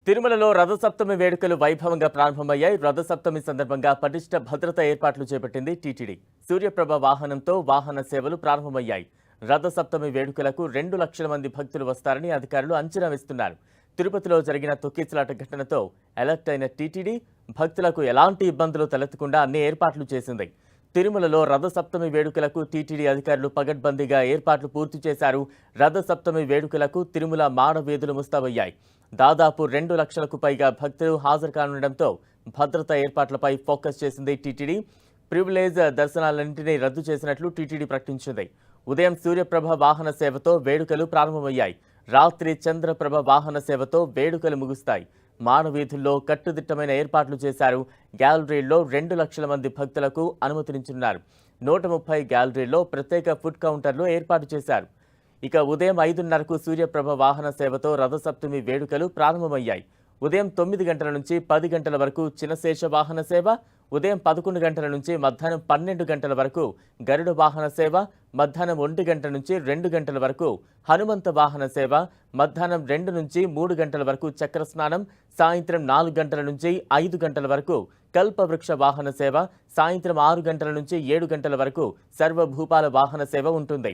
తిరుమలలో రథసప్తమి వేడుకలు వైభవంగా ప్రారంభమయ్యాయి. రథసప్తమి సందర్భంగా పటిష్ట భద్రతా ఏర్పాట్లు చేపట్టింది టీటీడీ. సూర్యప్రభ వాహనంతో వాహన సేవలు ప్రారంభమయ్యాయి. రథసప్తమి వేడుకలకు 2 లక్షల మంది భక్తులు వస్తారని అధికారులు అంచనా వేస్తున్నారు. తిరుపతిలో జరిగిన తొక్కిసలాట ఘటనతో అలర్ట్ అయిన టీటీడీ భక్తులకు ఎలాంటి ఇబ్బందులు తలెత్తకుండా అన్ని ఏర్పాట్లు చేసింది. తిరుమలలో రథసప్తమి వేడుకలకు టీటీడీ అధికారులు పగడ్బందీగా ఏర్పాట్లు పూర్తి చేశారు. రథసప్తమి వేడుకలకు తిరుమల మాడవీధులు ముస్తాబయ్యాయి. దాదాపు 2 లక్షలకు పైగా భక్తులు హాజరు కానుండటంతో భద్రతా ఏర్పాట్లపై ఫోకస్ చేసింది టీటీడీ. ప్రివిలేజ్ దర్శనాలన్నింటినీ రద్దు చేసినట్లు టీటీడీ ప్రకటించింది. ఉదయం సూర్యప్రభ వాహన సేవతో వేడుకలు ప్రారంభమయ్యాయి. రాత్రి చంద్రప్రభ వాహన సేవతో వేడుకలు ముగుస్తాయి. మానవీధుల్లో కట్టుదిట్టమైన ఏర్పాట్లు చేశారు. గ్యాలరీల్లో 2 లక్షల మంది భక్తులకు అనుమతినిచ్చున్నారు. 130 గ్యాలరీల్లో ప్రత్యేక ఫుడ్ కౌంటర్లు ఏర్పాటు చేశారు. ఇక ఉదయం 5:30కు సూర్యప్రభ వాహన సేవతో రథసప్తమి వేడుకలు ప్రారంభమయ్యాయి. ఉదయం 9 గంటల నుంచి 10 గంటల వరకు చినశేష వాహన సేవ, ఉదయం 11 గంటల నుంచి మధ్యాహ్నం 12 గంటల వరకు గరుడ వాహన సేవ, మధ్యాహ్నం 1 గంట నుంచి 2 గంటల వరకు హనుమంత వాహన సేవ, మధ్యాహ్నం 2 నుంచి 3 గంటల వరకు చక్ర స్నానం, సాయంత్రం 4 గంటల నుంచి 5 గంటల వరకు కల్పవృక్ష వాహన సేవ, సాయంత్రం 6 గంటల నుంచి 7 గంటల వరకు సర్వభూపాల వాహన సేవ ఉంటుంది.